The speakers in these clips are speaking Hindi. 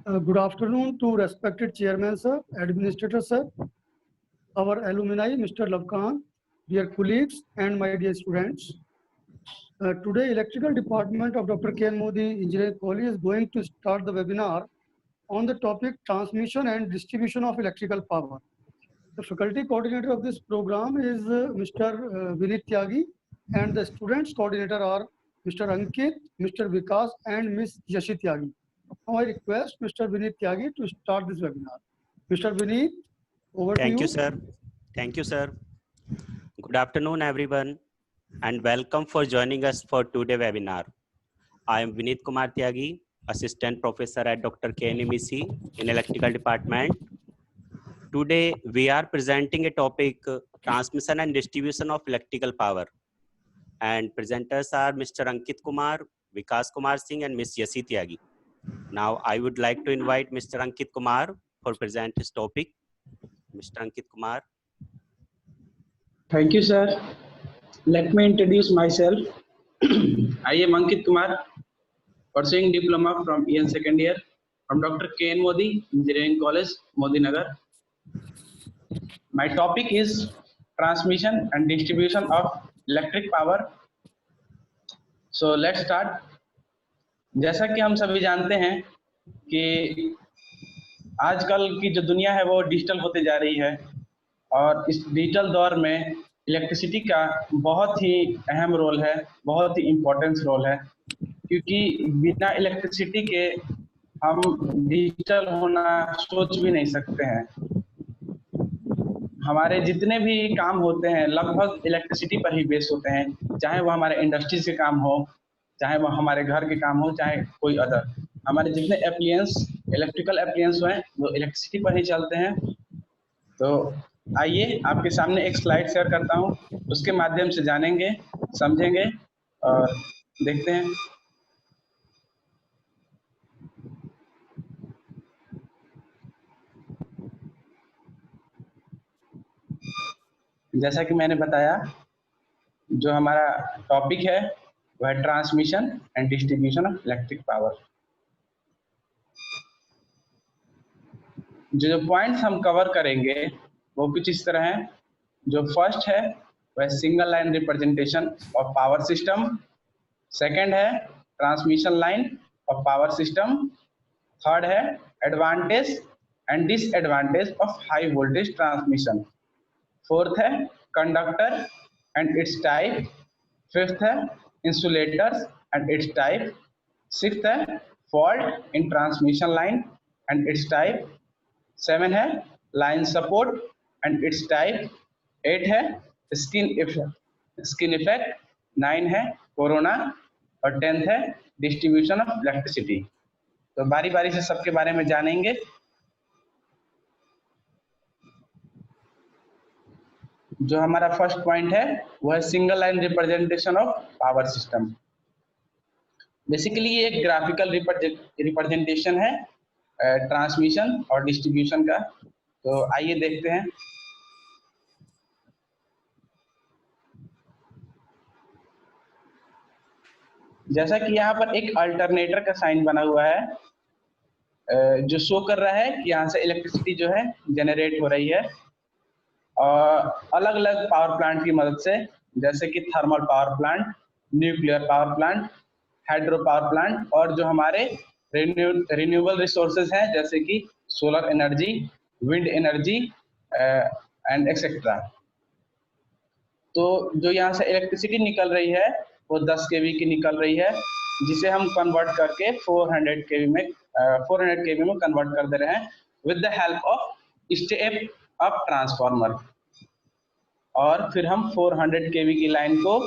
Good afternoon to respected chairman sir, administrator sir, our alumni, Mr. Lavkan, dear colleagues and my dear students. Today, electrical department of Dr. K. N. Modi Engineering College is going to start the webinar on the topic transmission and distribution of electrical power. The faculty coordinator of this program is Mr. Vinit Tyagi, and the students coordinator are Mr. Ankit, Mr. Vikas, and Ms. Yashi Tyagi. Now I request Mr. Vinit Tyagi to start this webinar. Mr. Vinit, over to you. Thank you, sir. Thank you, sir. Good afternoon, everyone, and welcome for joining us for today's webinar. I am Vinit Kumar Tyagi, Assistant Professor at Dr. K. N. MEC in Electrical Department. Today, we are presenting a topic, transmission and distribution of electrical power. And presenters are Mr. Ankit Kumar, Vikas Kumar Singh, and Ms. Yashi Tyagi. Now, I would like to invite Mr. Ankit Kumar for present his topic. Mr. Ankit Kumar. Thank you, sir. Let me introduce myself. I am Ankit Kumar, pursuing diploma from EN second year from Dr. K. N. Modi Engineering College, Modi Nagar. My topic is transmission and distribution of electric power. So let's start. जैसा कि हम सभी जानते हैं कि आजकल की जो दुनिया है वो डिजिटल होते जा रही है और इस डिजिटल दौर में इलेक्ट्रिसिटी का बहुत ही अहम रोल है, बहुत ही इम्पोर्टेंस रोल है, क्योंकि बिना इलेक्ट्रिसिटी के हम डिजिटल होना सोच भी नहीं सकते हैं। हमारे जितने भी काम होते हैं लगभग इलेक्ट्रिसिटी पर ही बेस होते हैं, चाहे वो हमारे इंडस्ट्रीज के काम हो, चाहे वो हमारे घर के काम हो, चाहे कोई अदर। हमारे जितने एप्लियंस इलेक्ट्रिकल एप्लियंस हैं वो इलेक्ट्रिसिटी पर ही चलते हैं। तो आइए आपके सामने एक स्लाइड शेयर करता हूं, उसके माध्यम से जानेंगे, समझेंगे और देखते हैं। जैसा कि मैंने बताया, जो हमारा टॉपिक है वह है transmission and distribution of electric power. जो पॉइंट्स हम कवर करेंगे वो कुछ इस तरह हैं। जो फर्स्ट है वह single line representation of power system, second है transmission line of power system, third है advantage and disadvantage of high voltage transmission, fourth है conductor and its type, fifth है insulators and its type, sixth है fault in transmission line and its type, 7 है line support and its type, 8 है स्किन इफेक्ट, 9 है कोरोना और 10th है डिस्ट्रीब्यूशन ऑफ इलेक्ट्रिसिटी। तो बारी बारी से सबके बारे में जानेंगे। जो हमारा फर्स्ट पॉइंट है वो है single line representation of power system. Basically ये एक ग्राफिकल रिप्रेजेंटेशन है ट्रांसमिशन और डिस्ट्रीब्यूशन का। तो आइए देखते हैं। जैसा कि यहाँ पर एक अल्टरनेटर का साइन बना हुआ है जो शो कर रहा है कि यहाँ से इलेक्ट्रिसिटी जो है जनरेट हो रही है और अलग अलग पावर प्लांट की मदद से, जैसे कि thermal power plant, nuclear power plant, hydro power plant और जो हमारे रिन्यूएबल रिसोर्सेज हैं जैसे कि solar energy, wind energy and etcetera. तो जो यहाँ से इलेक्ट्रिसिटी निकल रही है वो 10 kV की निकल रही है, जिसे हम कन्वर्ट करके 400 kV में कन्वर्ट कर दे रहे हैं with the help of step up transformer. और फिर हम 400 kV की लाइन को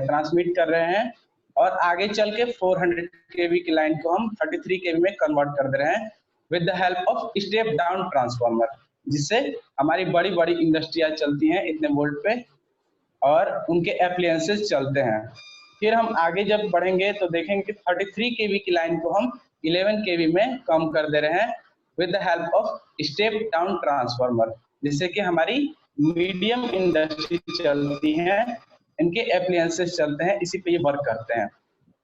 ट्रांसमिट कर रहे हैं और आगे चल के 400 kV की लाइन को हम 33 kV में कन्वर्ट कर दे रहे हैं with the help of step down transformer, जिससे हमारी बड़ी बड़ी इंडस्ट्रियां चलती हैं इतने वोल्ट पे और उनके एप्लियंसेस चलते हैं। फिर हम आगे जब बढ़ेंगे तो देखेंगे कि 33 kV की लाइन को हम 11 kV में कम कर दे रहे हैं with the help of step down transformer, जिससे कि हमारी मीडियम इंडस्ट्री चलती हैं, इनके एप्लियंसेस चलते हैं, इसी पे ये वर्क करते हैं।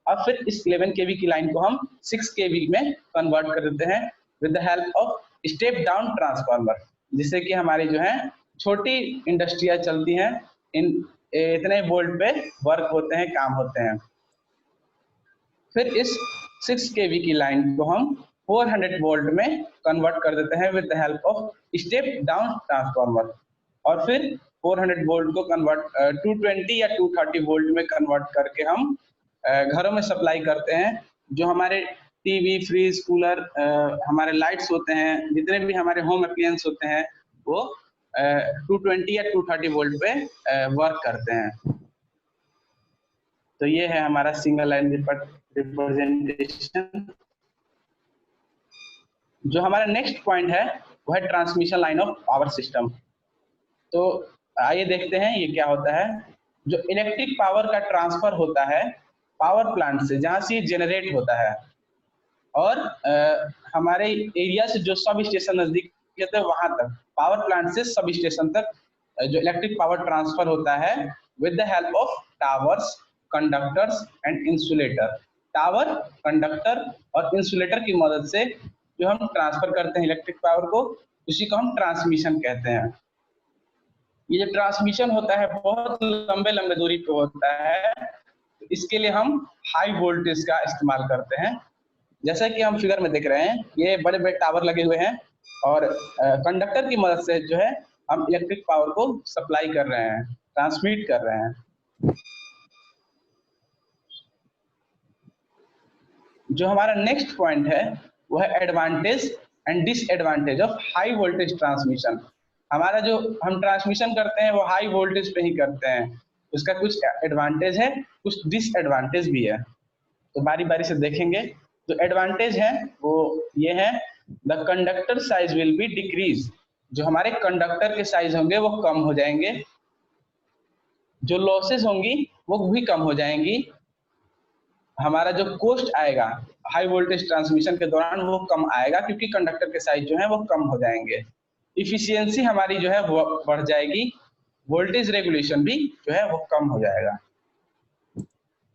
अब फिर इस 11 kV की लाइन को हम 6 kV में कन्वर्ट कर देते हैं with the help of step down transformer, जिससे कि हमारी जो है छोटी इंडस्ट्रियां चलती हैं, इन इतने वोल्ट पे वर्क होते हैं, काम होते हैं। फिर इस 6 kV की लाइन को हम 400 वोल्ट में कन्वर्ट कर देते हैं with the help of step down transformer, और फिर 400 वोल्ट को कन्वर्ट 220 या 230 वोल्ट में कन्वर्ट करके हम घरों में सप्लाई करते हैं। जो हमारे टीवी, फ्रिज, कूलर, हमारे लाइट्स होते हैं, जितने भी हमारे होम अप्लायंस होते हैं, वो 220 या 230 वोल्ट पे वर्क करते हैं। तो ये है हमारा सिंगल लाइन रिप्रेजेंटेशन। जो हमारा नेक्स्ट पॉइंट है वो है transmission line of power system. तो आइए देखते हैं ये क्या होता है। जो इलेक्ट्रिक पावर का ट्रांसफर होता है पावर प्लांट से, जहां से ये जनरेट होता है, और हमारे एरिया से जो सब स्टेशन नजदीक होते हैं वहां तक, पावर प्लांट से सब स्टेशन तक जो इलेक्ट्रिक पावर ट्रांसफर होता है with the help of towers, conductors and insulator. Tower, conductor और इंसुलेटर की मदद से जो हम ट्रांसफर करते हैं इलेक्ट्रिक पावर को, उसी को हम ट्रांसमिशन कहते हैं। ये जो ट्रांसमिशन होता है बहुत लंबे लंबे दूरी पे होता है, इसके लिए हम हाई वोल्टेज का इस्तेमाल करते हैं। जैसा कि हम फिगर में देख रहे हैं, ये बड़े बड़े टावर लगे हुए हैं, और कंडक्टर की मदद से जो है हम इलेक्ट्रिक पावर को सप्लाई कर रहे हैं, ट्रांसमिट कर रहे हैं। जो हमारा नेक्स्ट पॉइंट है वो है advantage and disadvantage of high voltage transmission. हमारा जो हम ट्रांसमिशन करते हैं वो हाई वोल्टेज पे ही करते हैं, उसका कुछ एडवांटेज है, कुछ डिसएडवांटेज भी है। तो बारी बारी से देखेंगे। जो एडवांटेज है वो ये है, the conductor size will be decrease. जो हमारे कंडक्टर के साइज होंगे वो कम हो जाएंगे। जो लॉसेस होंगी वो भी कम हो जाएंगी। हमारा जो कॉस्ट आएगा हाई वोल्टेज ट्रांसमिशन के दौरान वो कम आएगा, क्योंकि कंडक्टर के साइज जो है वो कम हो जाएंगे। इफिशियंसी हमारी जो है वो बढ़ जाएगी। वोल्टेज रेगुलेशन भी जो है वो कम हो जाएगा।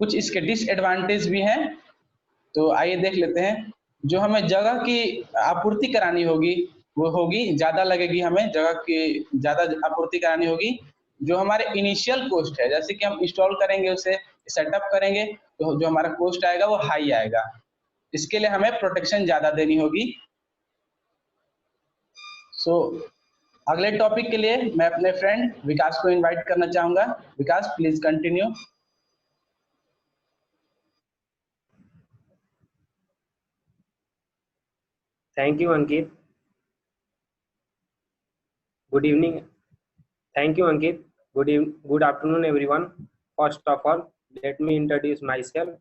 कुछ इसके डिसएडवांटेज भी हैं, तो आइए देख लेते हैं। जो हमें जगह की आपूर्ति करानी होगी वो होगी ज़्यादा लगेगी, हमें जगह की ज़्यादा आपूर्ति करानी होगी। जो हमारे इनिशियल कॉस्ट है, जैसे कि हम इंस्टॉल करेंगे, उसे सेटअप करेंगे, तो जो हमारा कॉस्ट आएगा वो हाई आएगा। इसके लिए हमें प्रोटेक्शन ज़्यादा देनी होगी। सो अगले टॉपिक के लिए मैं अपने फ्रेंड विकास को इनवाइट करना चाहूँगा। Vikas, please continue. Thank you, Ankit. Good evening. Thank you, Ankit. Good afternoon, everyone. First of all, let me introduce myself.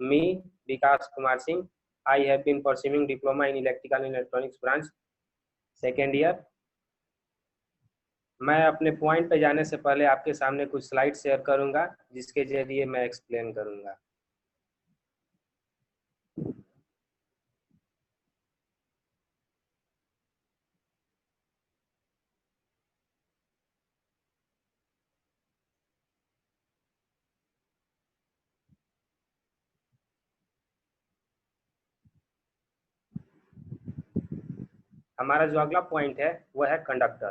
Me, Vikas Kumar Singh. I have been pursuing diploma in electrical and electronics branch, second year. मैं अपने पॉइंट पे जाने से पहले आपके सामने कुछ स्लाइड शेयर करूंगा, जिसके जरिए मैं एक्सप्लेन करूंगा। हमारा जो अगला पॉइंट है वह है कंडक्टर।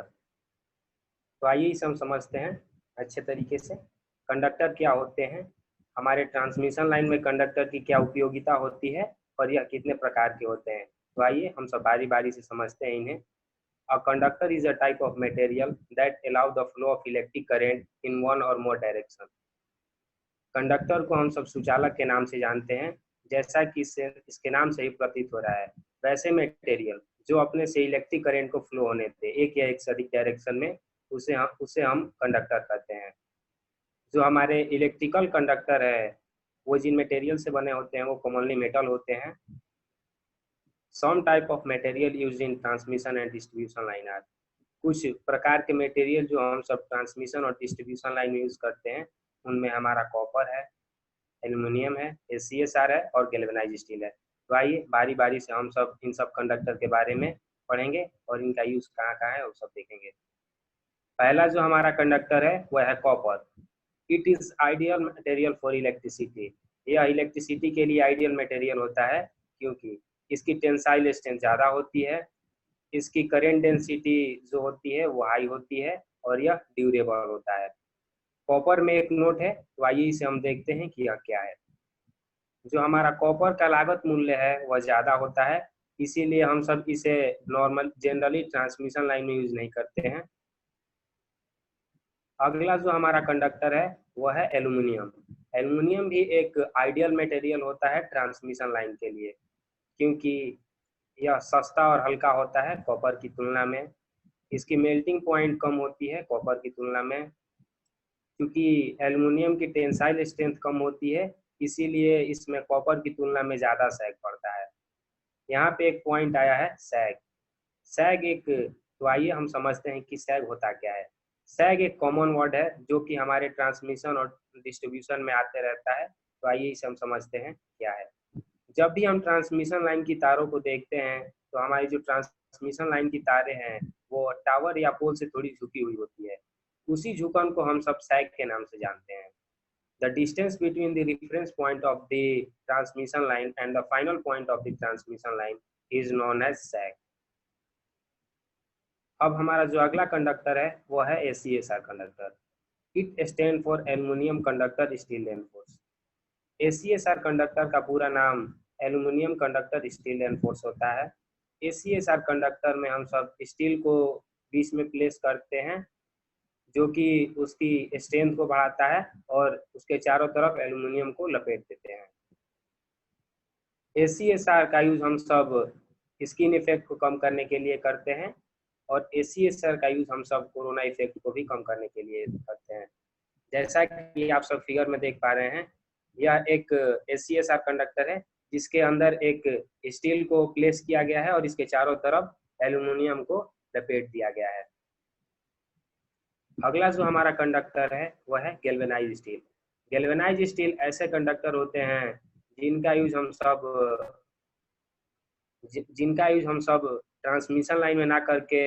तो आइए इसे हम समझते हैं अच्छे तरीके से। कंडक्टर क्या होते हैं, हमारे ट्रांसमिशन लाइन में कंडक्टर की क्या उपयोगिता होती है, और यह कितने प्रकार के होते हैं। तो आइए हम सब बारी बारी से समझते हैं इन्हें। A conductor is a type of material that allow the flow of electric current in one और मोर डायरेक्शन। कंडक्टर को हम सब सुचालक के नाम से जानते हैं, जैसा कि इसके नाम से ही प्रतीत हो रहा है। वैसे मटेरियल जो अपने से इलेक्ट्रिक करंट को फ्लो होने दे एक या एक से अधिक डायरेक्शन में, उसे हम कंडक्टर कहते हैं। जो हमारे इलेक्ट्रिकल कंडक्टर है वो जिन मटेरियल से बने होते हैं वो कॉमनली मेटल होते हैं। Some type of material used in transmission and distribution line are. कुछ प्रकार के मटेरियल जो हम सब ट्रांसमिशन और डिस्ट्रीब्यूशन लाइन में यूज करते हैं, उनमें हमारा कॉपर है, एल्युमिनियम है, CSR है और गैल्वेनाइज्ड स्टील है। तो आइए बारी बारी से हम सब इन सब कंडक्टर के बारे में पढ़ेंगे और इनका यूज कहाँ कहाँ है वो सब देखेंगे। पहला जो हमारा कंडक्टर है वह है copper. It is ideal material for electricity. यह इलेक्ट्रिसिटी के लिए आइडियल मटेरियल होता है, क्योंकि इसकी टेंसाइल स्ट्रेंथ ज़्यादा होती है, इसकी करेंट डेंसिटी जो होती है वो हाई होती है और यह ड्यूरेबल होता है। कॉपर में एक नोट है, तो आइए इसे हम देखते हैं कि यह क्या है। जो हमारा कॉपर का लागत मूल्य है वह ज़्यादा होता है, इसीलिए हम सब इसे नॉर्मल जनरली ट्रांसमिशन लाइन में यूज नहीं करते हैं। अगला जो हमारा कंडक्टर है वह है एल्युमिनियम। एल्युमिनियम भी एक आइडियल मटेरियल होता है ट्रांसमिशन लाइन के लिए, क्योंकि यह सस्ता और हल्का होता है कॉपर की तुलना में। इसकी मेल्टिंग पॉइंट कम होती है कॉपर की तुलना में। क्योंकि एल्युमिनियम की टेंसाइल स्ट्रेंथ कम होती है, इसीलिए इसमें कॉपर की तुलना में ज़्यादा सैग पड़ता है। यहाँ पे एक पॉइंट आया है सैग। सैग एक, तो आइए हम समझते हैं कि सैग होता क्या है। सैग एक कॉमन वर्ड है जो कि हमारे ट्रांसमिशन और डिस्ट्रीब्यूशन में आते रहता है, तो आइए इसे हम समझते हैं क्या है। जब भी हम ट्रांसमिशन लाइन की तारों को देखते हैं तो हमारी जो ट्रांसमिशन लाइन की तारें हैं वो टावर या पोल से थोड़ी झुकी हुई होती है। उसी झुकन को हम सब सैग के नाम से जानते हैं। The distance between the reference point of the transmission line and the final point of the transmission line is known as sag. अब हमारा जो अगला कंडक्टर है वो है ACSR conductor. It stand for aluminium conductor steel reinforce. ACSR conductor का पूरा नाम एल्युमिनियम कंडक्टर स्टील रेनफोर्स होता है। ACSR कंडक्टर में हम सब स्टील को बीच में प्लेस करते हैं, जो कि उसकी स्ट्रेंथ को बढ़ाता है और उसके चारों तरफ एल्युमिनियम को लपेट देते हैं। ACSR का यूज हम सब स्किन इफेक्ट को कम करने के लिए करते हैं और ACSR का यूज हम सब कोरोना इफेक्ट को भी कम करने के लिए करते हैं। जैसा कि आप सब फिगर में देख पा रहे हैं, यह एक ACSR कंडक्टर है जिसके अंदर एक स्टील को प्लेस किया गया है और इसके चारों तरफ एल्युमिनियम को लपेट दिया गया है। अगला जो हमारा कंडक्टर है वह है गैल्वेनाइज्ड स्टील। गैल्वेनाइज्ड स्टील ऐसे कंडक्टर होते हैं जिनका यूज हम सब ट्रांसमिशन लाइन में ना करके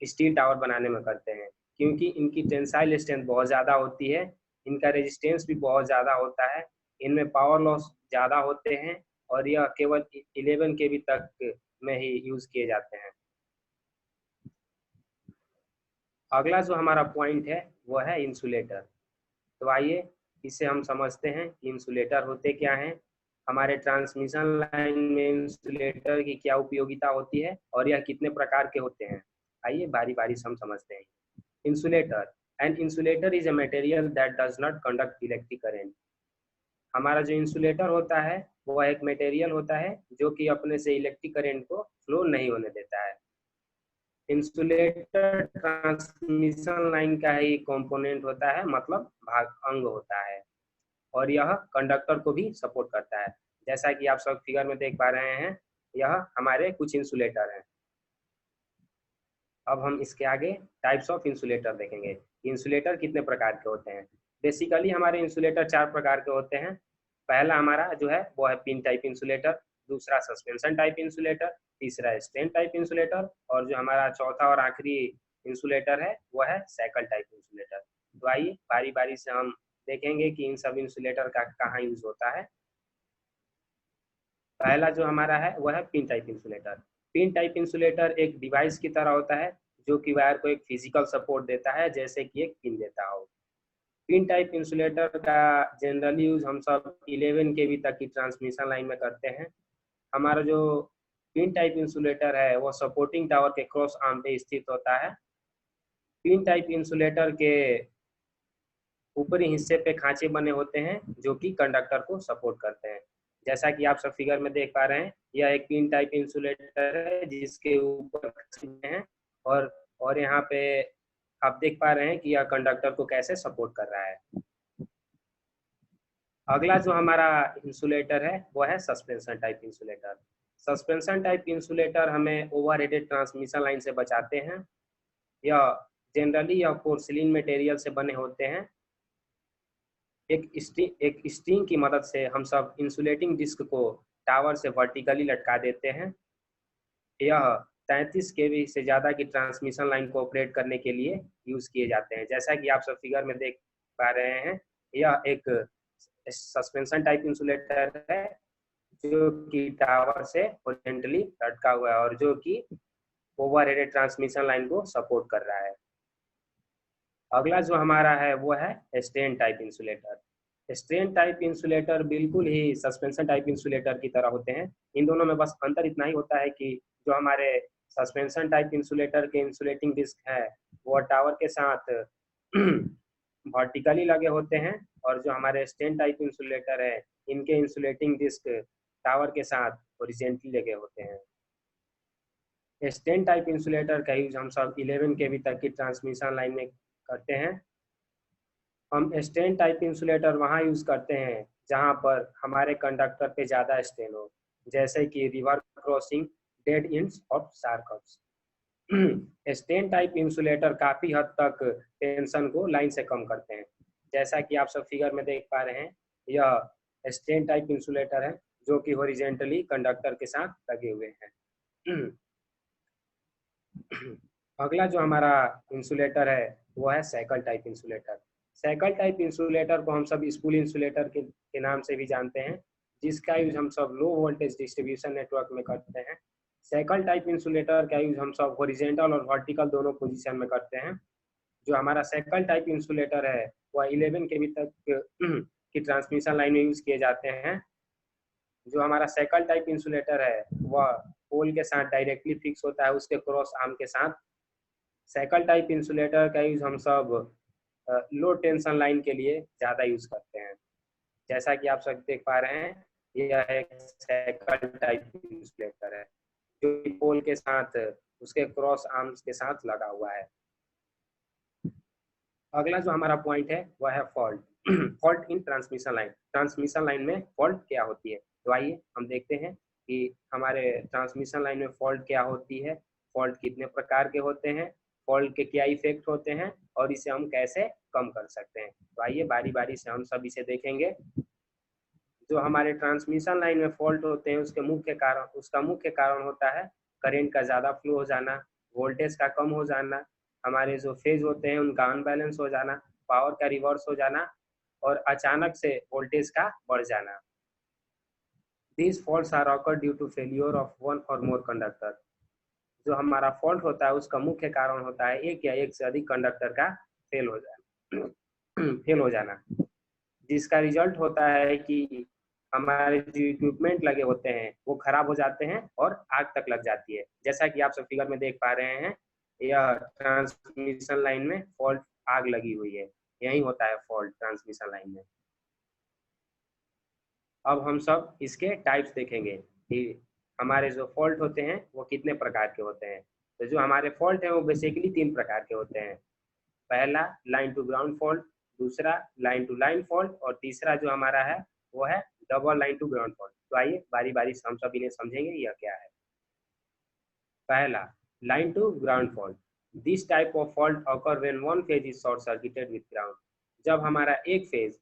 स्टील टावर बनाने में करते हैं, क्योंकि इनकी टेंसाइल स्ट्रेंथ बहुत ज़्यादा होती है, इनका रेजिस्टेंस भी बहुत ज़्यादा होता है, इनमें पावर लॉस ज़्यादा होते हैं और यह केवल 11 kV तक में ही यूज किए जाते हैं। अगला जो हमारा पॉइंट है वो है इंसुलेटर। तो आइए इसे हम समझते हैं कि इंसुलेटर होते क्या हैं, हमारे ट्रांसमिशन लाइन में इंसुलेटर की क्या उपयोगिता होती है और यह कितने प्रकार के होते हैं। आइए बारी बारी से हम समझते हैं। Insulator, an insulator is a material that does not conduct electric current. हमारा जो इंसुलेटर होता है वह एक मटेरियल होता है जो कि अपने से इलेक्ट्रिक करंट को फ्लो नहीं होने देता है। इंसुलेटर ट्रांसमिशन लाइन का ही कंपोनेंट होता है, मतलब भाग अंग होता है, और यह कंडक्टर को भी सपोर्ट करता है। जैसा कि आप सब फिगर में देख पा रहे हैं, यह हमारे कुछ इंसुलेटर हैं। अब हम इसके आगे टाइप्स ऑफ इंसुलेटर देखेंगे। इंसुलेटर कितने प्रकार के होते हैं। बेसिकली हमारे इंसुलेटर 4 प्रकार के होते हैं। पहला हमारा जो है वो है पिन टाइप इंसुलेटर, दूसरा सस्पेंशन टाइप इंसुलेटर, तीसरा स्ट्रेन टाइप इंसुलेटर, और जो हमारा चौथा और आखिरी इंसुलेटर है वो है साइकिल टाइप इंसुलेटर। तो आइए बारी बारी से हम देखेंगे कि इन सब इंसुलेटर का कहाँ यूज होता है। पहला जो हमारा है वह है pin type insulator. Pin type insulator एक डिवाइस की तरह होता है जो कि वायर को एक फिजिकल सपोर्ट देता है, जैसे कि एक पिन देता हो। पिन टाइप इंसुलेटर का जनरली यूज हम सब 11 kV तक की ट्रांसमिशन लाइन में करते हैं। हमारा जो पिन टाइप इंसुलेटर है वो सपोर्टिंग टावर के क्रॉस आर्म पे स्थित होता है। पिन टाइप इंसुलेटर के ऊपरी हिस्से पे खांचे बने होते हैं जो कि कंडक्टर को सपोर्ट करते हैं। जैसा कि आप सब फिगर में देख पा रहे हैं, यह एक पिन टाइप इंसुलेटर है जिसके ऊपर खांचे हैं और यहाँ पे आप देख पा रहे हैं कि यह कंडक्टर को कैसे सपोर्ट कर रहा है। अगला जो हमारा इंसुलेटर है वो है suspension type insulator. Suspension type insulator हमें ओवरहेडेड ट्रांसमिशन लाइन से बचाते हैं। यह जनरली यह पोर्सिलिन मटेरियल से बने होते हैं। एक स्ट्रिंग की मदद से हम सब इंसुलेटिंग डिस्क को टावर से वर्टिकली लटका देते हैं। यह 33 kV से ज़्यादा की ट्रांसमिशन लाइन को ऑपरेट करने के लिए यूज़ किए जाते हैं। जैसा कि आप सब फिगर में देख पा रहे हैं, यह एक सस्पेंशन टाइप इंसुलेटर है जो कि टावर से हॉरिजॉन्टली लटका हुआ है और जो कि ओवरहेड ट्रांसमिशन लाइन को सपोर्ट कर रहा है। अगला जो हमारा है वो है strain type insulator. Strain type insulator बिल्कुल ही सस्पेंशन टाइप इंसुलेटर की तरह होते हैं। इन दोनों में बस अंतर इतना ही होता है कि जो हमारे सस्पेंशन टाइप इंसुलेटर के इंसुलेटिंग डिस्क है वो टावर के साथ वर्टिकली लगे होते हैं और जो हमारे स्ट्रेन टाइप इंसुलेटर है इनके इंसुलेटिंग डिस्क टावर के साथ हॉरिजॉन्टली लगे होते हैं। स्ट्रेन टाइप इंसुलेटर का यूज हम सब 11 kV तक की ट्रांसमिशन लाइन में करते हैं। हम स्ट्रेन टाइप इंसुलेटर वहाँ यूज करते हैं जहाँ पर हमारे कंडक्टर पे ज़्यादा स्ट्रेन हो, जैसे कि रिवर क्रॉसिंग, डेड एंड्स और शार्कर्स। स्ट्रेन टाइप इंसुलेटर काफ़ी हद तक टेंशन को लाइन से कम करते हैं। जैसा कि आप सब फिगर में देख पा रहे हैं, यह स्ट्रेन टाइप इंसुलेटर है जो कि हॉरिजॉन्टली कंडक्टर के साथ लगे हुए हैं। अगला जो हमारा इंसुलेटर है वो है cycle type insulator. Cycle type insulator को हम सब स्पूल इंसुलेटर के नाम से भी जानते हैं, जिसका यूज हम सब लो वोल्टेज डिस्ट्रीब्यूशन नेटवर्क में करते हैं। साइकिल टाइप इंसुलेटर का यूज हम सब हॉरिजॉन्टल और वर्टिकल दोनों पोजीशन में करते हैं। जो हमारा साइकिल टाइप इंसुलेटर है वह 11 kV तक की ट्रांसमिशन लाइन में यूज किए जाते हैं। जो हमारा साइकिल टाइप इंसुलेटर है वह पोल के साथ डायरेक्टली फिक्स होता है उसके क्रॉस आर्म के साथ। साइकिल टाइप इंसुलेटर का यूज हम सब लो टेंशन लाइन के लिए ज़्यादा यूज करते हैं। जैसा कि आप सब देख पा रहे हैं, यह एक साइकिल टाइप इंसुलेटर है जो पोल के साथ उसके क्रॉस आर्म्स के साथ लगा हुआ है। अगला जो हमारा पॉइंट है वह है fault. Fault in transmission line. Transmission line में फॉल्ट क्या होती है, तो आइए हम देखते हैं कि हमारे ट्रांसमिशन लाइन में फॉल्ट क्या होती है, फॉल्ट कितने प्रकार के होते हैं, फॉल्ट के क्या इफेक्ट होते हैं और इसे हम कैसे कम कर सकते हैं। तो आइए बारी बारी से हम सब इसे देखेंगे। जो हमारे ट्रांसमिशन लाइन में फॉल्ट होते हैं उसका मुख्य कारण होता है करंट का ज़्यादा फ्लो हो जाना, वोल्टेज का कम हो जाना, हमारे जो फेज होते हैं उनका अनबैलेंस हो जाना, पावर का रिवर्स हो जाना और अचानक से वोल्टेज का बढ़ जाना। These faults are occur due to failure of one or more conductor। जो हमारा फॉल्ट होता है उसका मुख्य कारण होता है एक या एक से अधिक कंडक्टर का फेल हो जाना, जिसका रिजल्ट होता है कि हमारे जो इक्विपमेंट लगे होते हैं वो खराब हो जाते हैं और आग तक लग जाती है। जैसा कि आप सब फिगर में देख पा रहे हैं, यह ट्रांसमिशन लाइन में फॉल्ट आग लगी हुई है, यही होता है फॉल्ट ट्रांसमिशन लाइन में। अब हम सब इसके टाइप्स देखेंगे कि हमारे जो फॉल्ट होते हैं वो कितने प्रकार के होते हैं। तो जो हमारे फॉल्ट हैं वो बेसिकली 3 प्रकार के होते हैं। पहला लाइन टू ग्राउंड फॉल्ट, दूसरा लाइन टू लाइन फॉल्ट और तीसरा जो हमारा है वो है double line to ground fault. तो आइए बारी बारी से हम सब इन्हें समझेंगे यह क्या है। पहला line to ground fault. This type of fault occur when one phase is short circuited with ground. जब हमारा एक फेज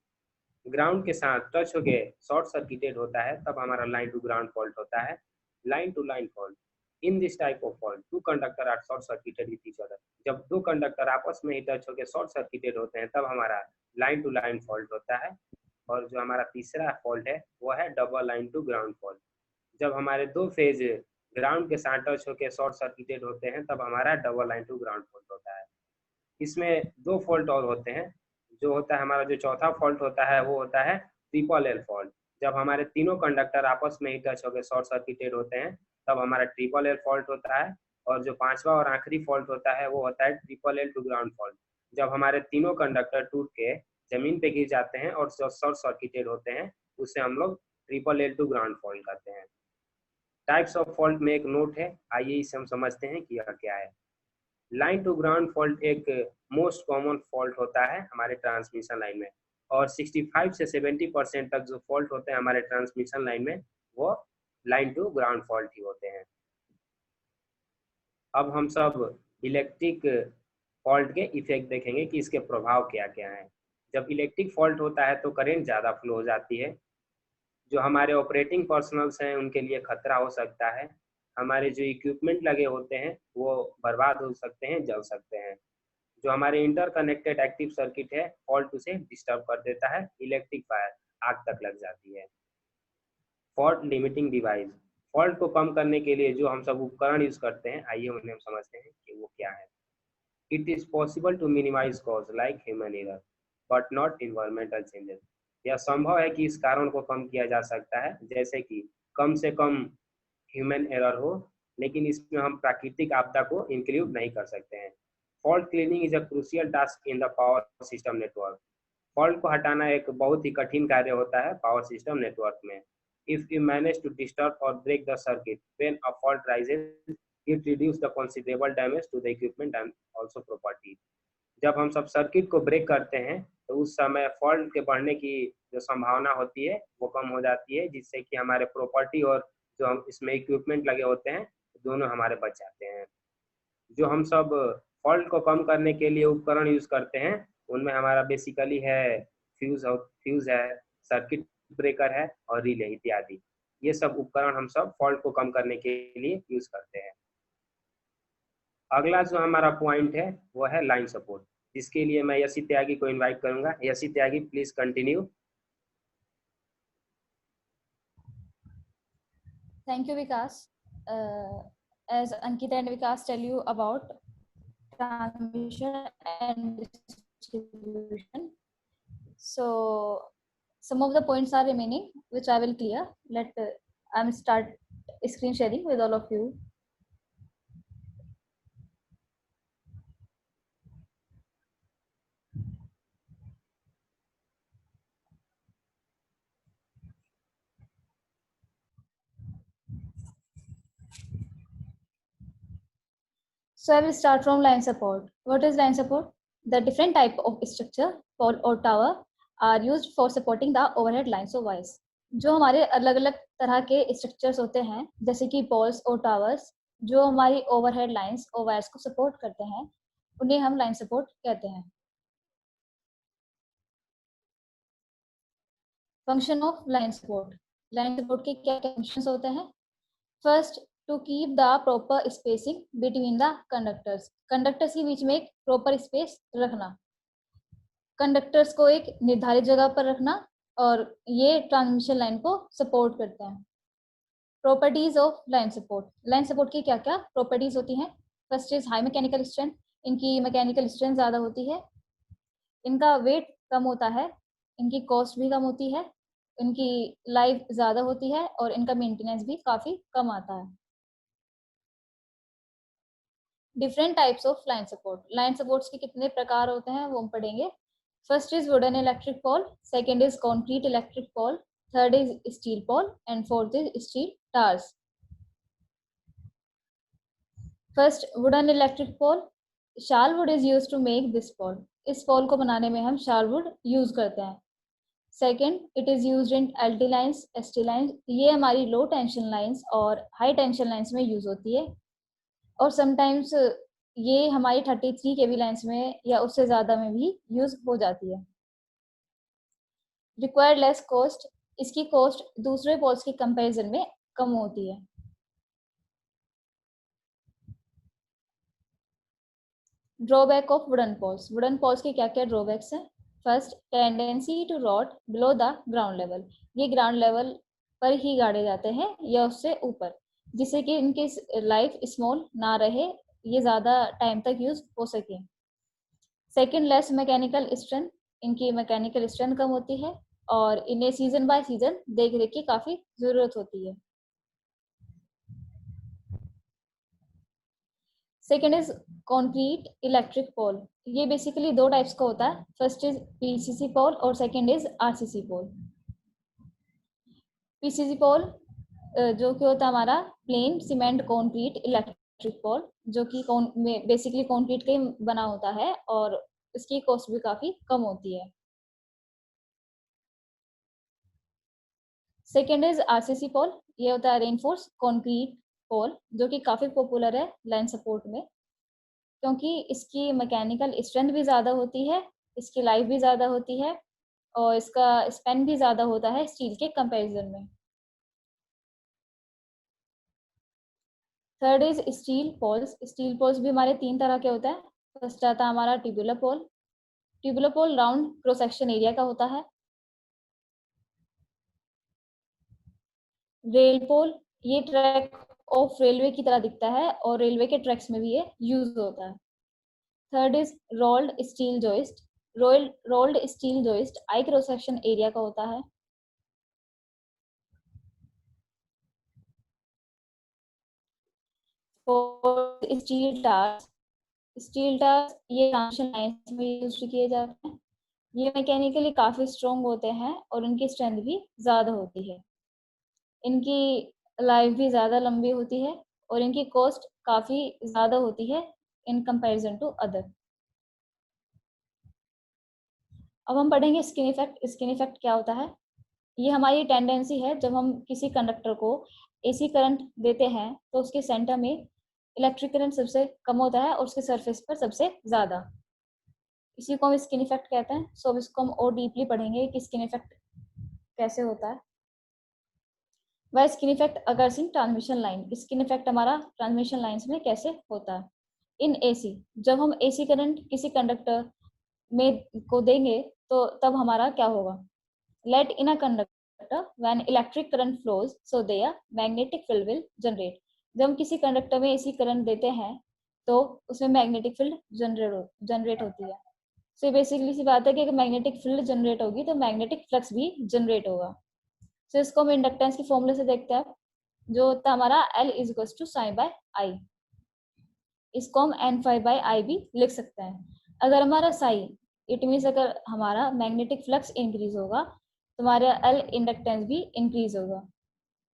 ग्राउंड के साथ टच हो गए शॉर्ट सर्किटेड होता है तब हमारा लाइन टू ग्राउंड फॉल्ट होता है। Line to line fault, in this type of fault two conductor are short circuited with each other. जब दो कंडक्टर आपस में ही टच होकर शॉर्ट सर्किटेड होते हैं तब हमारा लाइन टू लाइन फॉल्ट होता है। और जो हमारा तीसरा फॉल्ट है वो है double line to ground fault. जब हमारे दो फेज ग्राउंड के साथ टच होकर शॉर्ट सर्किटेड होते हैं तब हमारा double line to ground fault होता है। इसमें 2 फॉल्ट और होते हैं। जो होता है हमारा जो चौथा फॉल्ट होता है वो होता है ट्रिपल एल फॉल्ट। जब हमारे तीनों कंडक्टर आपस में ही टच होकर शॉर्ट सर्किटेड होते हैं तब हमारा ट्रिपल एल फॉल्ट होता है। और जो पांचवा और आखिरी फॉल्ट होता है वो होता है triple L two ground fault. जब हमारे तीनों कंडक्टर टूट के जमीन पे गिर जाते हैं और शॉर्ट सर्किटेड होते हैं उसे हम लोग triple L two ground fault कहते हैं। टाइप्स ऑफ फॉल्ट में एक नोट है, आइए इसे हम समझते हैं कि यह क्या है। लाइन टू ग्राउंड फॉल्ट एक मोस्ट कॉमन फॉल्ट होता है हमारे ट्रांसमिशन लाइन में और 65 से 70% तक जो फॉल्ट होते हैं हमारे ट्रांसमिशन लाइन में वो लाइन टू ग्राउंड फॉल्ट ही होते हैं। अब हम सब इलेक्ट्रिक फॉल्ट के इफेक्ट देखेंगे कि इसके प्रभाव क्या क्या हैं। जब इलेक्ट्रिक फॉल्ट होता है तो करंट ज़्यादा फ्लो हो जाती है। जो हमारे ऑपरेटिंग पर्सनल्स हैं उनके लिए खतरा हो सकता है। हमारे जो इक्विपमेंट लगे होते हैं वो बर्बाद हो सकते हैं, जल सकते हैं। जो हमारे इंटरकनेक्टेड एक्टिव सर्किट है फॉल्ट उसे डिस्टर्ब कर देता है, इलेक्ट्रिक फायर आग तक लग जाती है। फॉल्ट लिमिटिंग डिवाइस, फॉल्ट को कम करने के लिए जो हम सब उपकरण यूज करते हैं, आइए उन्हें हम समझते हैं कि वो क्या है। It is possible to minimise cause like human error but not environmental changes. यह संभव है कि इस कारण को कम किया जा सकता है, जैसे कि कम से कम ह्यूमन एरर हो, लेकिन इसमें हम प्राकृतिक आपदा को इंक्लूड नहीं कर सकते हैं। Fault cleaning is a crucial task in the power system network. Fault को हटाना एक बहुत ही कठिन कार्य होता है पावर सिस्टम नेटवर्क में। If you manage to disturb और break the circuit when a fault rises, it reduce the considerable damage to the equipment and also property. जब हम सब सर्किट को ब्रेक करते हैं तो उस समय फॉल्ट के बढ़ने की जो संभावना होती है वो कम हो जाती है, जिससे कि हमारे प्रॉपर्टी और जो हम इसमें इक्विपमेंट लगे होते हैं दोनों हमारे बच जाते हैं। जो हम सब फॉल्ट को कम करने के लिए उपकरण यूज करते हैं उनमें हमारा बेसिकली है फ्यूज है, सर्किट ब्रेकर है और रिले इत्यादि। ये सब उपकरण हम सब फॉल्ट को कम करने के लिए यूज करते हैं। अगला जो हमारा पॉइंट है वो है लाइन सपोर्ट, जिसके लिए मैं यशी त्यागी को इनवाइट करूंगा। Yashi Tyagi, please continue. Thank you, Vikas. As Ankita and Vikas tell you about transmission and distribution, so some of the points are remaining, which I will clear. I'm start screen sharing with all of you. So I will start from line support. What is line support? The different type of structure, pole or tower are used for supporting the overhead lines of wires. जो हमारे अलग अलग तरह के स्ट्रक्चर्स होते हैं, जैसे कि पोल्स और टावर्स, जो हमारी ओवरहेड लाइंस और वायर्स को सपोर्ट करते हैं, उन्हें हम लाइन सपोर्ट कहते हैं। Function of line support. Line support के क्या क्या फंक्शंस होते हैं? First, to keep the proper spacing between the conductors. Conductors के बीच में एक प्रॉपर स्पेस रखना, कंडक्टर्स को एक निर्धारित जगह पर रखना, और ये ट्रांसमिशन लाइन को सपोर्ट करते हैं। Properties of line support. Line support की क्या क्या प्रॉपर्टीज होती हैं? First is high mechanical strength. इनकी मैकेनिकल स्ट्रेंथ ज़्यादा होती है, इनका वेट कम होता है, इनकी कॉस्ट भी कम होती है, इनकी लाइफ ज़्यादा होती है और इनका मेंटेनेंस भी काफ़ी कम आता है। Different types of line support. Line supports के कितने प्रकार होते हैं वो हम पढ़ेंगे। First is wooden electric pole, second is concrete electric pole, third is steel pole and fourth is steel towers. First, wooden electric pole. Sal wood is used to make this pole. इस पोल को बनाने में हम शालवुड यूज करते हैं। Second, it is used in LT lines, ST lines. ये हमारी लो टेंशन लाइन्स और हाई टेंशन लाइन्स में यूज होती है, और समटाइम्स ये हमारी 33 केवी लाइन्स में या उससे ज़्यादा में भी यूज हो जाती है। Required less cost. इसकी कॉस्ट दूसरे पोल्स की कंपैरिजन में कम होती है। Drawback of wooden poles. Wooden poles के क्या क्या ड्रॉबैक्स हैं? First, tendency to rot below the ground level. ये ग्राउंड लेवल पर ही गाड़े जाते हैं या उससे ऊपर, जिससे कि इनकी लाइफ स्मॉल ना रहे, ये ज़्यादा टाइम तक यूज हो सके। Second, less mechanical strength. इनकी मैकेनिकल स्ट्रेंथ कम होती है और इन्हें सीजन बाय सीजन देख रेख की काफ़ी ज़रूरत होती है। Second is concrete electric pole. ये बेसिकली दो टाइप्स का होता है। फर्स्ट इज पीसीसी पोल और second is RCC pole. PCC pole जो कि होता है हमारा plain cement concrete electric pole, जो कि बेसिकली कॉन्क्रीट का ही बना होता है और इसकी कॉस्ट भी काफ़ी कम होती है। Second is RCC pole. ये होता है रेनफोर्स कॉन्क्रीट पोल, जो कि काफ़ी पॉपुलर है लाइन सपोर्ट में, क्योंकि इसकी मैकेनिकल स्ट्रेंथ भी ज़्यादा होती है, इसकी लाइफ भी ज़्यादा होती है और इसका स्पेन भी ज़्यादा होता है स्टील के कंपैरिजन में। Third is steel poles. Steel poles भी हमारे 3 तरह के होते हैं। फर्स्ट आता है हमारा ट्यूबुलर पोल। ट्यूबुलर पोल राउंड क्रॉस सेक्शन एरिया का होता है। रेल पोल, ये ट्रैक ऑफ रेलवे की तरह दिखता है और रेलवे के ट्रैक्स में भी ये यूज होता है। Third is rolled steel joist. Rolled steel joist I cross section area का होता है। Fourth steel towers. Steel towers ये ट्रांसमिशन लाइन्स में यूज किए जाते हैं। ये मैकेनिकली काफी स्ट्रॉन्ग होते हैं और इनकी स्ट्रेंथ भी ज्यादा होती है। इनकी लाइफ भी ज़्यादा लंबी होती है और इनकी कॉस्ट काफ़ी ज़्यादा होती है इन कंपैरिजन टू अदर। अब हम पढ़ेंगे स्किन इफेक्ट। स्किन इफेक्ट क्या होता है? ये हमारी टेंडेंसी है, जब हम किसी कंडक्टर को एसी करंट देते हैं तो उसके सेंटर में इलेक्ट्रिक करंट सबसे कम होता है और उसके सरफेस पर सबसे ज़्यादा। इसी को हम स्किन इफेक्ट कहते हैं। सो अब इसको हम और डीपली पढ़ेंगे कि स्किन इफेक्ट कैसे होता है। वह skin effect occurs in transmission line. Skin effect हमारा ट्रांसमिशन लाइंस में कैसे होता है? इन एसी, जब हम एसी करंट किसी कंडक्टर में को देंगे तो तब हमारा क्या होगा? Let in a conductor when electric current flows so there magnetic field will generate. जब हम किसी कंडक्टर में एसी करंट देते हैं तो उसमें मैग्नेटिक फील्ड जनरेट होती है। सो बेसिकली सी बात है कि अगर मैग्नेटिक फील्ड जनरेट होगी तो मैग्नेटिक फ्लक्स भी जनरेट होगा। सो इसको हम इंडक्टेंस के फॉर्मूले से देखते हैं, जो होता है हमारा L is equal to sine by I. इसको हम N5 बाय आई भी लिख सकते हैं। अगर हमारा साई, इट मीन्स अगर हमारा मैग्नेटिक फ्लक्स इंक्रीज होगा तो हमारा L इंडक्टेंस भी इंक्रीज होगा।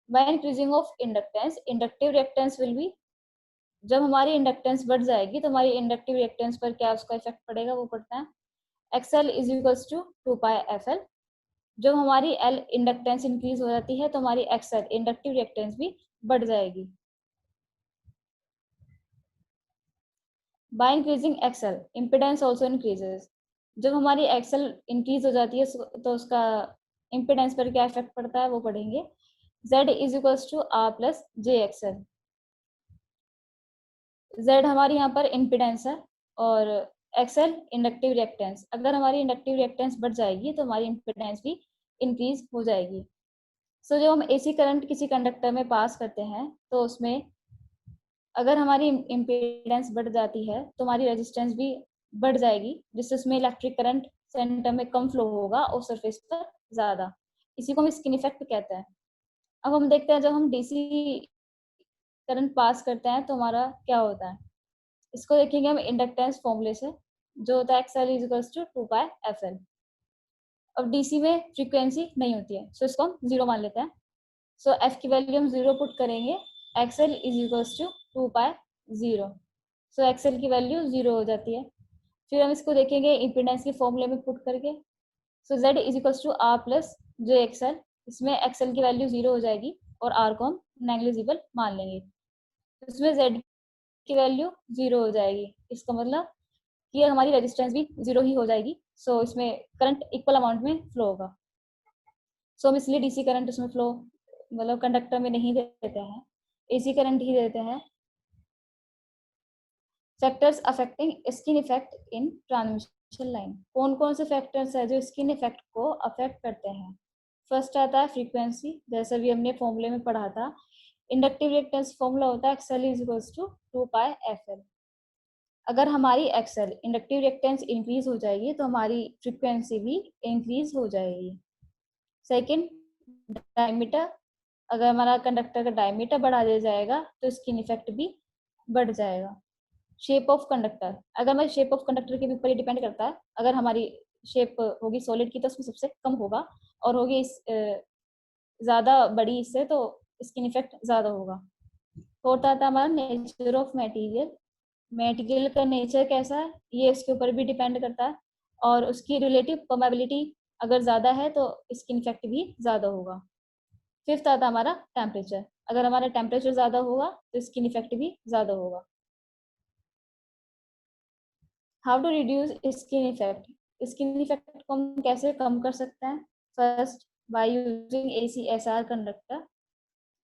By increasing of inductance, inductive reactance will be. जब हमारी इंडक्टेंस बढ़ जाएगी तो हमारी इंडक्टिव रिएक्टेंस पर क्या उसका इफेक्ट पड़ेगा, वो पड़ता है XL is equal to 2πfl। जब हमारी L इंडक्टेंस इंक्रीज हो जाती है तो हमारी XL इंडक्टिव रिएक्टेंस भी बढ़ जाएगी। By increasing XL impedance also increases. जब हमारी XL इंक्रीज हो जाती है तो उसका इम्पिडेंस पर क्या इफेक्ट पड़ता है वो पढ़ेंगे। Z is equals to R plus JXL। Z हमारी यहाँ पर इम्पिडेंस है और XL इंडक्टिव रिएक्टेंस। अगर हमारी इंडक्टिव रिएक्टेंस बढ़ जाएगी तो हमारी इम्पिडेंस भी इंक्रीज हो जाएगी। सो जब हम एसी करंट किसी कंडक्टर में पास करते हैं तो उसमें अगर हमारी इम्पीडेंस बढ़ जाती है तो हमारी रेजिस्टेंस भी बढ़ जाएगी, जिससे उसमें इलेक्ट्रिक करंट सेंटर में कम फ्लो होगा और सरफेस पर ज़्यादा। इसी को हम स्किन इफेक्ट कहते हैं। अब हम देखते हैं जब हम डीसी करंट पास करते हैं तो हमारा क्या होता है। इसको देखेंगे हम इंडक्टेंस फॉर्मूले से, जो होता है XL is equals to 2πfl। अब डीसी में फ्रीक्वेंसी नहीं होती है, सो इसको हम 0 मान लेते हैं। सो F की वैल्यू हम 0 पुट करेंगे, XL is equals to 2π0। So XL की वैल्यू 0 हो जाती है। फिर हम इसको देखेंगे इम्पीडेंस के फॉर्मूले में पुट करके। So Z is equals to R plus JXL। इसमें XL की वैल्यू 0 हो जाएगी और R को हम नेग्लिजिबल मान लेंगे। इसमें Z की वैल्यू 0 हो जाएगी। इसका मतलब कि हमारी रेजिस्टेंस भी 0 ही हो जाएगी। सो इसमें करंट इक्वल अमाउंट में फ्लो होगा। सो हम इसलिए डीसी करंट उसमें फ्लो मतलब कंडक्टर में नहीं देते हैं, एसी करंट ही देते हैं। Factors affecting skin effect in transmission line. कौन कौन से फैक्टर्स है जो स्किन इफेक्ट को अफेक्ट करते हैं? फर्स्ट आता है फ्रीक्वेंसी, जैसा भी हमने फॉर्मूले में पढ़ा था। इंडक्टिव रिएक्टेंस फॉर्मूला होता है XL is equals to 2πfl। अगर हमारी XL इंडक्टिव रिएक्टेंस इंक्रीज हो जाएगी तो हमारी फ्रीक्वेंसी भी इंक्रीज हो जाएगी। Second, diameter. अगर हमारा कंडक्टर का डायमीटर बढ़ा दिया जाएगा तो स्किन इफेक्ट भी बढ़ जाएगा। शेप ऑफ कंडक्टर, अगर हमारी शेप ऑफ कंडक्टर के ऊपर डिपेंड करता है। अगर हमारी शेप होगी सॉलिड की तो उसमें सबसे कम होगा, और होगी ज़्यादा बड़ी इससे तो स्किन इफेक्ट ज़्यादा होगा। फोर्थ आता है हमारा नेचर ऑफ मटेरियल। मटेरियल का नेचर कैसा है ये उसके ऊपर भी डिपेंड करता है, और उसकी रिलेटिव परमेबिलिटी अगर ज़्यादा है तो स्किन इफेक्ट भी ज़्यादा होगा। फिफ्थ आता है हमारा टेम्परेचर। अगर हमारा टेम्परेचर ज़्यादा होगा तो स्किन इफेक्ट भी ज़्यादा होगा। How to reduce skin effect. Skin effect को हम कैसे कम कर सकते हैं? First, by using ACSR conductor.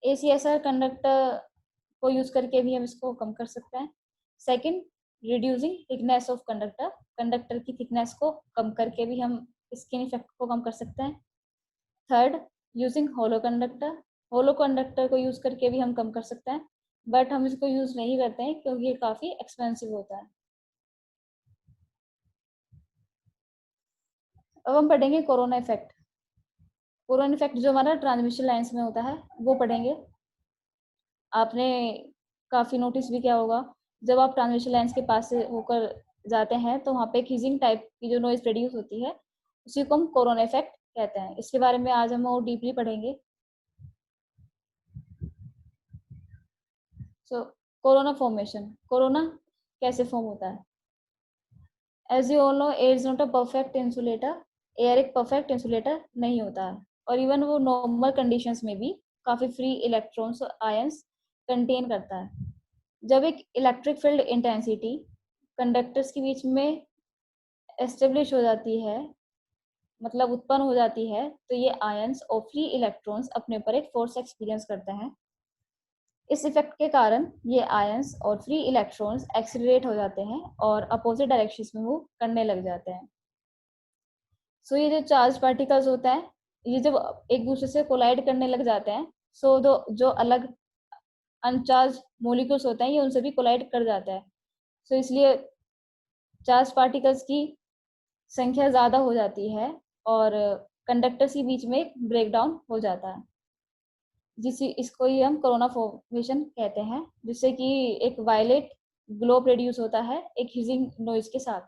ACSR conductor को यूज करके भी हम इसको कम कर सकते हैं। Second, reducing thickness of conductor. Conductor की थिकनेस को कम करके भी हम स्किन इफेक्ट को कम कर सकते हैं। थर्ड, यूजिंग होलो कंडक्टर। होलो कंडक्टर को यूज करके भी हम कम कर सकते हैं, बट हम इसको यूज नहीं करते हैं क्योंकि ये काफी एक्सपेंसिव होता है। अब हम पढ़ेंगे कोरोना इफेक्ट। कोरोना इफेक्ट जो हमारा ट्रांसमिशन लाइन्स में होता है वो पढ़ेंगे। आपने काफी नोटिस भी किया होगा, जब आप ट्रांसमिशन लाइन्स के पास से होकर जाते हैं तो वहाँ पे एक हिजिंग टाइप की जो नॉइज प्रोड्यूस होती है उसी को हम कोरोना इफेक्ट कहते हैं। इसके बारे में आज हम और डीपली पढ़ेंगे। सो कोरोना फॉर्मेशन, कोरोना कैसे फॉर्म होता है? As you all know, air is not a perfect insulator. Air एक परफेक्ट इंसुलेटर नहीं होता है, और इवन वो नॉर्मल कंडीशंस में भी काफी फ्री इलेक्ट्रॉन्स और आयंस कंटेन करता है। जब एक इलेक्ट्रिक फील्ड इंटेंसिटी कंडक्टर्स के बीच में एस्टेब्लिश हो जाती है, मतलब उत्पन्न हो जाती है, तो ये आयंस और फ्री इलेक्ट्रॉन्स अपने ऊपर एक फोर्स एक्सपीरियंस करते हैं। इस इफेक्ट के कारण ये आयंस और फ्री इलेक्ट्रॉन्स एक्सीलरेट हो जाते हैं और अपोजिट डायरेक्शंस में मूव करने लग जाते हैं। सो ये जो चार्ज पार्टिकल्स होता है, ये जब एक दूसरे से कोलाइड करने लग जाते हैं, सो जो अलग अनचार्ज मॉलिक्यूल्स होते हैं ये उनसे भी कोलाइड कर जाता है। सो इसलिए चार्ज पार्टिकल्स की संख्या ज़्यादा हो जाती है और कंडक्टर्स के बीच में ब्रेकडाउन हो जाता है, इसको ही हम कोरोना फॉर्मेशन कहते हैं, जिससे कि एक वायलेट ग्लो प्रोड्यूस होता है एक हिजिंग नॉइज के साथ।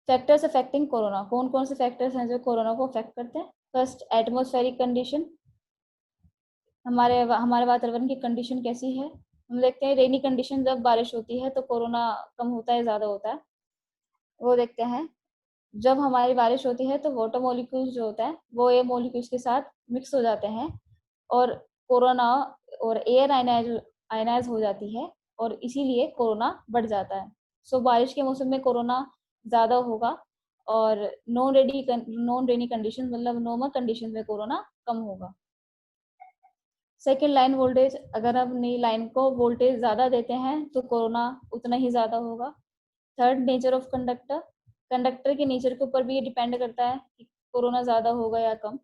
फैक्टर्स अफेक्टिंग कोरोना, कौन कौन से फैक्टर्स हैं जो कोरोना को अफेक्ट करते हैं? फर्स्ट, एटमॉस्फेरिक कंडीशन, हमारे वातावरण की कंडीशन कैसी है। हम देखते हैं रेनी कंडीशन, जब बारिश होती है तो कोरोना कम होता है, ज़्यादा होता है, वो देखते हैं। जब हमारी बारिश होती है तो वाटर मॉलिक्यूल्स जो होता है वो एयर मॉलिक्यूल्स के साथ मिक्स हो जाते हैं और कोरोना और एयर आयनाइज हो जाती है, और इसीलिए कोरोना बढ़ जाता है। सो बारिश के मौसम में कोरोना ज़्यादा होगा, और नॉन रेनी कंडीशन मतलब नॉर्मल कंडीशन में कोरोना कम होगा। सेकेंड, लाइन वोल्टेज, अगर हम नई लाइन को वोल्टेज ज़्यादा देते हैं तो कोरोना उतना ही ज़्यादा होगा। Third, nature of conductor, conductor के नेचर के ऊपर भी ये डिपेंड करता है कि कोरोना ज़्यादा होगा या कम।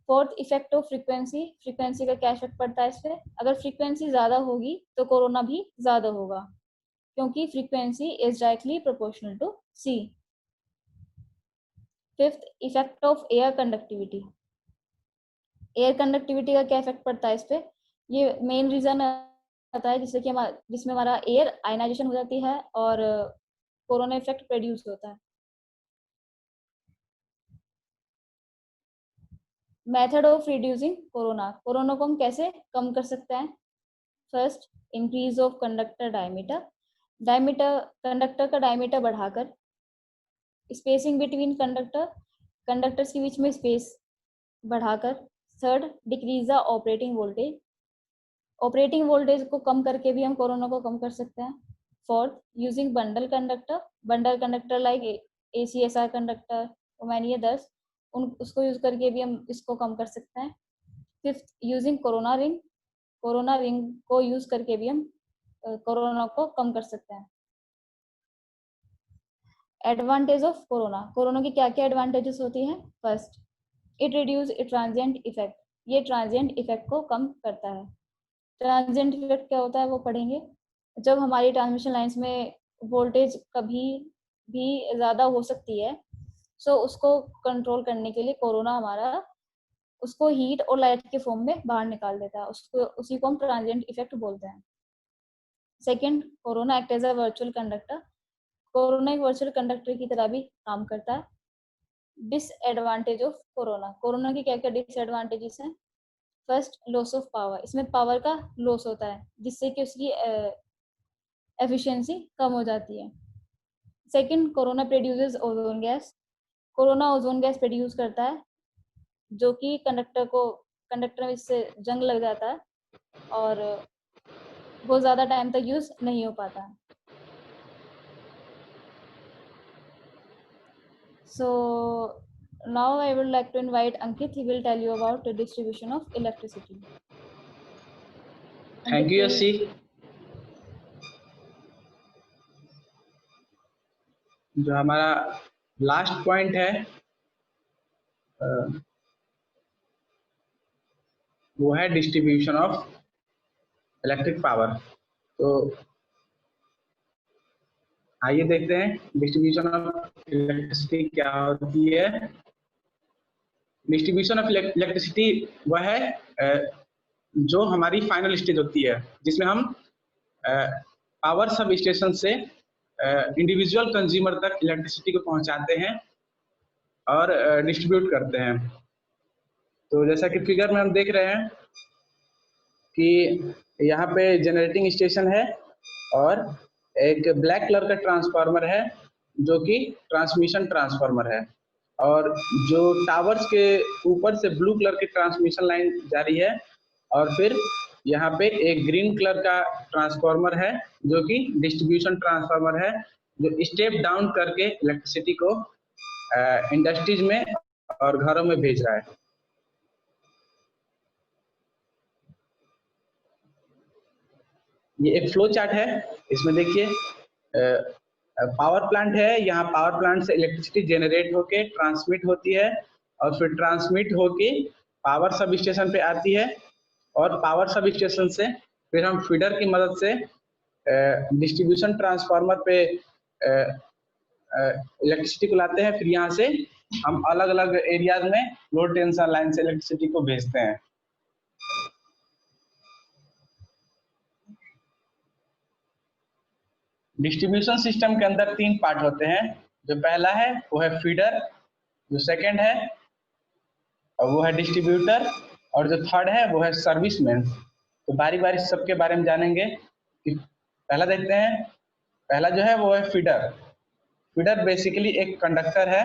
Fourth, effect of frequency, frequency का क्या इफेक्ट पड़ता है इस पर? अगर फ्रीक्वेंसी ज़्यादा होगी तो कोरोना भी ज़्यादा होगा, क्योंकि frequency is directly proportional to C. Fifth, effect of air conductivity, air conductivity का क्या इफेक्ट पड़ता है इस पर? ये मेन रीज़न होता है जिसमें हमारा एयर आयनाइजेशन हो जाती है और कोरोना इफेक्ट प्रोड्यूस होता है। Method of reducing corona, corona को हम कैसे कम कर सकते हैं? First, increase of conductor diameter, conductor का डायमीटर बढ़ाकर। स्पेसिंग बिटवीन कंडक्टर्स के बीच में स्पेस बढ़ाकर। Third, decrease the operating voltage, operating voltage को कम करके भी हम कोरोना को कम कर सकते हैं। Fourth, using bundle conductor like ACSR conductor और मैनी अदर्स, उसको यूज करके भी हम इसको कम कर सकते हैं। फिफ्थ, यूजिंग कोरोना रिंग को यूज करके भी हम कोरोना को कम कर सकते हैं। एडवांटेज ऑफ कोरोना की क्या क्या एडवांटेजेस होती हैं? First, it reduce transient effect, ये ट्रांजिएंट इफेक्ट को कम करता है। ट्रांजिएंट इफेक्ट क्या होता है वो पढ़ेंगे। जब हमारी ट्रांसमिशन लाइंस में वोल्टेज कभी भी ज़्यादा हो सकती है, सो उसको कंट्रोल करने के लिए कोरोना हमारा उसको हीट और लाइट के फॉर्म में बाहर निकाल देता है, उसी को हम ट्रांजिएंट इफेक्ट बोलते हैं। Second, corona act as a virtual conductor, corona एक वर्चुअल कंडक्टर की तरह भी काम करता है। डिसएडवांटेज ऑफ कोरोना की क्या क्या डिसएडवांटेजेस हैं? फर्स्ट, लॉस ऑफ पावर, इसमें पावर का लॉस होता है जिससे कि उसकी एफिशिएंसी कम हो जाती है। Second, corona produces ozone gas, corona ozone gas produce करता है जो कि कंडक्टर में इससे जंग लग जाता है और वो ज़्यादा टाइम तक यूज नहीं हो पाता। So now I would like to invite Ankit. He will tell you about the distribution of electricity. Thank you Yashi. जो हमारा लास्ट पॉइंट है वो है डिस्ट्रीब्यूशन ऑफ इलेक्ट्रिक पावर। तो आइए देखते हैं डिस्ट्रीब्यूशन ऑफ इलेक्ट्रिसिटी क्या होती है। डिस्ट्रीब्यूशन ऑफ इलेक्ट्रिसिटी वह है जो हमारी फाइनल स्टेज होती है, जिसमें हम पावर सब स्टेशन से इंडिविजुअल कंज्यूमर तक इलेक्ट्रिसिटी को पहुंचाते हैं और डिस्ट्रीब्यूट करते हैं। तो जैसा कि फिगर में हम देख रहे हैं कि यहाँ पे जनरेटिंग स्टेशन है और एक ब्लैक कलर का ट्रांसफार्मर है जो कि ट्रांसमिशन ट्रांसफार्मर है, और जो टावर्स के ऊपर से ब्लू कलर की ट्रांसमिशन लाइन जा रही है, और फिर यहाँ पे एक ग्रीन कलर का ट्रांसफार्मर है जो कि डिस्ट्रीब्यूशन ट्रांसफार्मर है, जो स्टेप डाउन करके इलेक्ट्रिसिटी को इंडस्ट्रीज में और घरों में भेज रहा है। ये एक फ्लो चार्ट है, इसमें देखिए पावर प्लांट है। यहाँ पावर प्लांट से इलेक्ट्रिसिटी जनरेट होके ट्रांसमिट होती है और फिर ट्रांसमिट होके पावर सब स्टेशन पे आती है, और पावर सब स्टेशन से फिर हम फीडर की मदद से डिस्ट्रीब्यूशन ट्रांसफार्मर पे इलेक्ट्रिसिटी को लाते हैं। फिर यहाँ से हम अलग अलग एरियाज में लो टेंशन लाइन से इलेक्ट्रिसिटी को भेजते हैं। डिस्ट्रीब्यूशन सिस्टम के अंदर 3 पार्ट होते हैं। जो पहला है वो है फीडर, जो सेकंड है और वो है डिस्ट्रीब्यूटर, और जो थर्ड है वो है सर्विसमैन। तो बारी बारी सबके बारे में जानेंगे। पहला देखते हैं, पहला जो है वो है फीडर। फीडर बेसिकली एक कंडक्टर है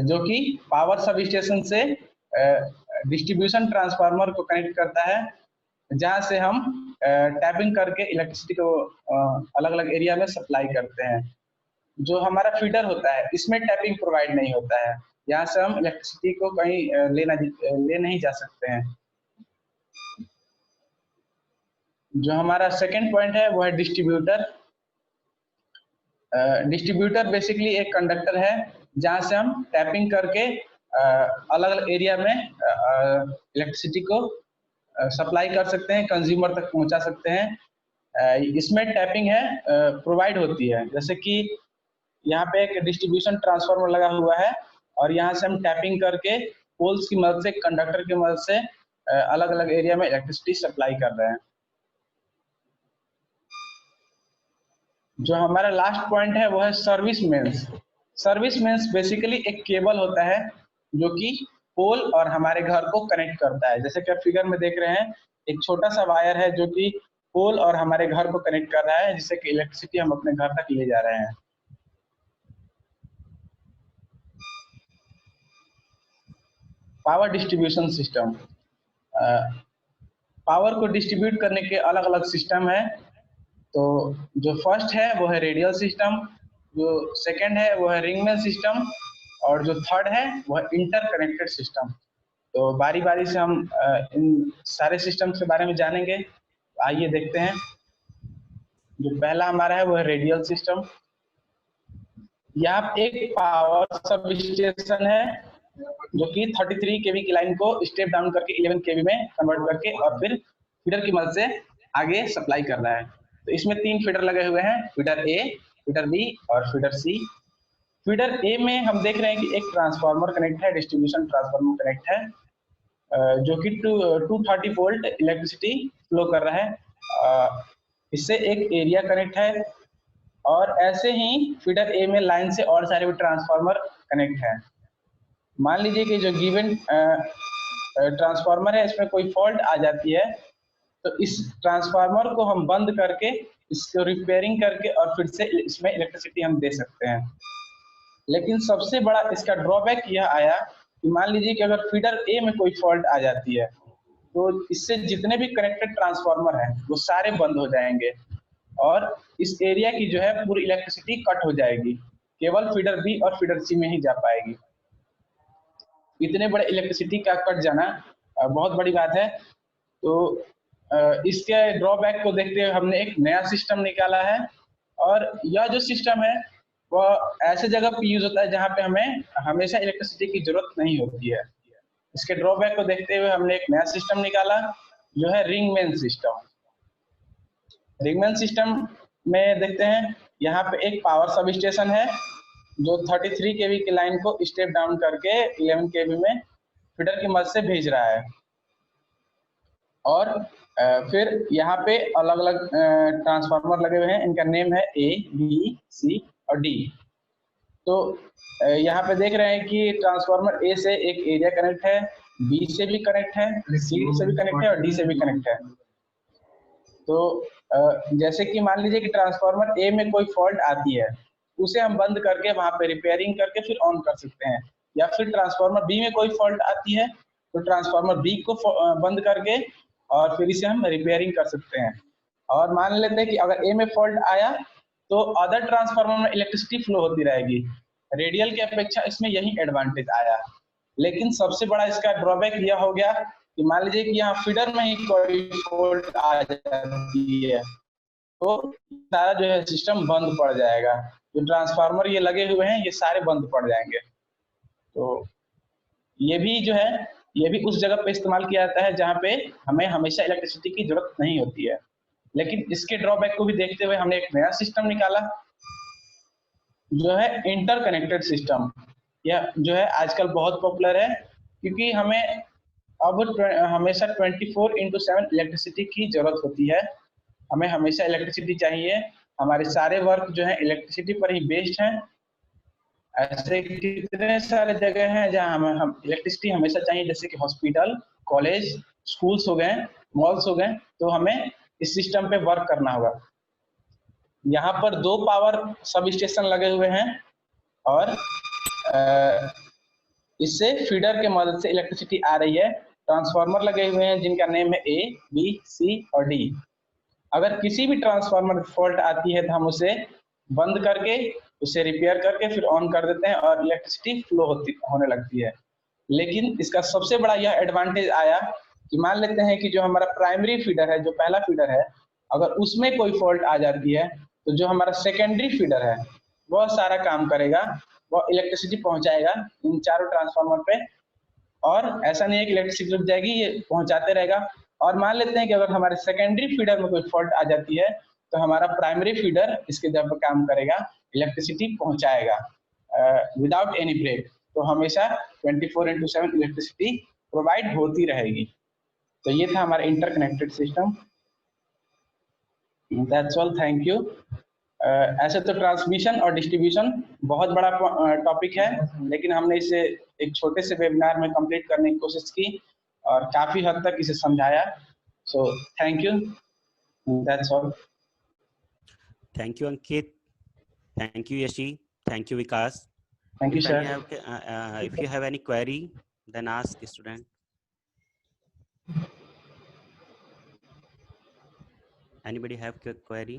जो कि पावर सब स्टेशन से डिस्ट्रीब्यूशन ट्रांसफार्मर को कनेक्ट करता है, जहां से हम टैपिंग करके इलेक्ट्रिसिटी को अलग अलग एरिया में सप्लाई करते हैं। जो हमारा फीडर होता है इसमें टैपिंग प्रोवाइड नहीं होता है, यहाँ से हम इलेक्ट्रिसिटी को कहीं ले नहीं जा सकते हैं। जो हमारा सेकंड पॉइंट है वो है डिस्ट्रीब्यूटर। डिस्ट्रीब्यूटर बेसिकली एक कंडक्टर है जहां से हम टैपिंग करके अलग अलग एरिया में इलेक्ट्रिसिटी को सप्लाई कर सकते हैं, कंज्यूमर तक पहुंचा सकते हैं। इसमें टैपिंग है प्रोवाइड होती है, जैसे कि यहाँ पे एक डिस्ट्रीब्यूशन ट्रांसफार्मर लगा हुआ है और यहाँ से हम टैपिंग करके पोल्स की मदद से, कंडक्टर की मदद से अलग अलग एरिया में इलेक्ट्रिसिटी सप्लाई कर रहे हैं। जो हमारा लास्ट पॉइंट है वो है service mains. Service mains basically एक केबल होता है जो कि पोल और हमारे घर को कनेक्ट करता है। जैसे कि आप फिगर में देख रहे हैं, एक छोटा सा वायर है जो कि पोल और हमारे घर को कनेक्ट कर रहा है, जिससे कि इलेक्ट्रिसिटी हम अपने घर तक ले जा रहे हैं। Power distribution system. पावर को डिस्ट्रीब्यूट करने के अलग अलग सिस्टम है। तो जो फर्स्ट है वो है रेडियल सिस्टम, जो सेकंड है वो है रिंगमैन सिस्टम, और जो थर्ड है वो है इंटरकनेक्टेड सिस्टम। तो बारी बारी से हम इन सारे सिस्टम के बारे में जानेंगे। आइए देखते हैं। जो पहला हमारा है वो है रेडियल सिस्टम। यहाँ एक पावर सब स्टेशन है जो कि 33 kV की लाइन को स्टेप डाउन करके 11 kV में कन्वर्ट करके और फिर फीडर की मदद से आगे सप्लाई कर रहा है। तो इसमें 3 फीडर लगे हुए हैं, फीडर ए, फीडर बी और फीडर सी। फीडर ए में हम देख रहे हैं कि एक ट्रांसफार्मर कनेक्ट है, डिस्ट्रीब्यूशन ट्रांसफार्मर कनेक्ट है, जो कि 230 वोल्ट इलेक्ट्रिसिटी फ्लो कर रहा है। इससे एक एरिया कनेक्ट है, और ऐसे ही फीडर ए में लाइन से और सारे भी ट्रांसफार्मर कनेक्ट है। मान लीजिए कि जो गिवन ट्रांसफार्मर है इसमें कोई फॉल्ट आ जाती है, तो इस ट्रांसफार्मर को हम बंद करके इसको रिपेयरिंग करके और फिर से इसमें इलेक्ट्रिसिटी हम दे सकते हैं। लेकिन सबसे बड़ा इसका ड्रॉबैक यह आया कि मान लीजिए कि अगर फीडर ए में कोई फॉल्ट आ जाती है तो इससे जितने भी कनेक्टेड ट्रांसफार्मर हैं वो सारे बंद हो जाएंगे और इस एरिया की जो है पूरी इलेक्ट्रिसिटी कट हो जाएगी, केवल फीडर बी और फीडर सी में ही जा पाएगी। इतने बड़े इलेक्ट्रिसिटी का कट जाना बहुत बड़ी बात है। तो इसके ड्रॉबैक को देखते हुए हमने एक नया सिस्टम निकाला है, और यह जो सिस्टम है वह ऐसे जगह पे यूज होता है जहाँ पे हमें हमेशा इलेक्ट्रिसिटी की जरूरत नहीं होती है। इसके ड्रॉबैक को देखते हुए हमने एक नया सिस्टम निकाला जो है रिंगमैन सिस्टम। रिंगमैन सिस्टम में देखते हैं यहाँ पे एक पावर सब स्टेशन है जो 33 केवी की लाइन को स्टेप डाउन करके 11 केवी में फीडर की मदद से भेज रहा है। और फिर यहाँ पे अलग अलग ट्रांसफार्मर लगे हुए हैं, इनका नेम है A, B, C और D। तो यहाँ पे देख रहे हैं कि ट्रांसफार्मर A से एक एरिया कनेक्ट है, B से भी कनेक्ट है, C से भी कनेक्ट है और D से भी कनेक्ट है। तो जैसे कि मान लीजिए कि ट्रांसफार्मर A में कोई फॉल्ट आती है, उसे हम बंद करके वहां पे रिपेयरिंग करके फिर ऑन कर सकते हैं, या फिर ट्रांसफार्मर B में कोई फॉल्ट आती है तो ट्रांसफार्मर B को बंद करके और फिर इसे हम रिपेयरिंग कर सकते हैं। और मान लेते हैं कि अगर A में फॉल्ट आया तो अदर ट्रांसफार्मर में इलेक्ट्रिसिटी फ्लो होती रहेगी। रेडियल की अपेक्षा इसमें यही एडवांटेज आया। लेकिन सबसे बड़ा इसका ड्रॉबैक यह हो गया कि मान लीजिए कि यहाँ फीडर में ही कोई फॉल्ट आ जाती है तो सारा जो है सिस्टम बंद पड़ जाएगा। जो ट्रांसफार्मर ये लगे हुए हैं ये सारे बंद पड़ जाएंगे। तो ये भी जो है ये भी उस जगह पे इस्तेमाल किया जाता है जहाँ पे हमें हमेशा इलेक्ट्रिसिटी की जरूरत नहीं होती है। लेकिन इसके ड्रॉबैक को भी देखते हुए हमने एक नया सिस्टम निकाला जो है इंटरकनेक्टेड सिस्टम। यह जो है आजकल बहुत पॉपुलर है क्योंकि हमें अब हमेशा 24/7 इलेक्ट्रिसिटी की जरूरत होती है। हमें हमेशा इलेक्ट्रिसिटी चाहिए, हमारे सारे वर्क जो है इलेक्ट्रिसिटी पर ही बेस्ड हैं। ऐसे कितने सारे जगह हैं जहाँ हम इलेक्ट्रिसिटी हमेशा चाहिए, जैसे कि हॉस्पिटल, कॉलेज, स्कूल्स हो गए, मॉल्स हो गए, तो हमें इस सिस्टम पे वर्क करना होगा। यहाँ पर 2 पावर सब स्टेशन लगे हुए हैं और इससे फीडर के मदद से इलेक्ट्रिसिटी आ रही है। ट्रांसफार्मर लगे हुए हैं जिनका नेम है A, B, C और D। अगर किसी भी ट्रांसफार्मर में फॉल्ट आती है तो हम उसे बंद करके उसे रिपेयर करके फिर ऑन कर देते हैं और इलेक्ट्रिसिटी फ्लो होने लगती है। लेकिन इसका सबसे बड़ा यह एडवांटेज आया कि मान लेते हैं कि जो हमारा प्राइमरी फीडर है, जो पहला फीडर है, अगर उसमें कोई फॉल्ट आ जाती है तो जो हमारा सेकेंडरी फीडर है वह सारा काम करेगा, वह इलेक्ट्रिसिटी पहुंचाएगा इन चारों ट्रांसफार्मर पे। और ऐसा नहीं है कि इलेक्ट्रिसिटी रुक जाएगी, ये पहुंचाते रहेगा। और मान लेते हैं कि अगर हमारे सेकेंडरी फीडर में कोई फॉल्ट आ जाती है तो हमारा प्राइमरी फीडर इसके जगह पर काम करेगा, इलेक्ट्रिसिटी पहुंचाएगा विदाउट एनी ब्रेक। तो हमेशा 24/7 इलेक्ट्रिसिटी प्रोवाइड होती रहेगी। तो ये था हमारा interconnected system. That's all, thank you. ऐसे तो ट्रांसमिशन और डिस्ट्रीब्यूशन बहुत बड़ा टॉपिक है, लेकिन हमने इसे एक छोटे से वेबिनार में कंप्लीट करने की कोशिश की और काफी हद तक इसे समझाया। So thank you, that's all. Thank you, Ankit. Thank you, Yashi. Thank you, Vikas. Thank you If sir. if you have any query, then ask, student. Anybody have query?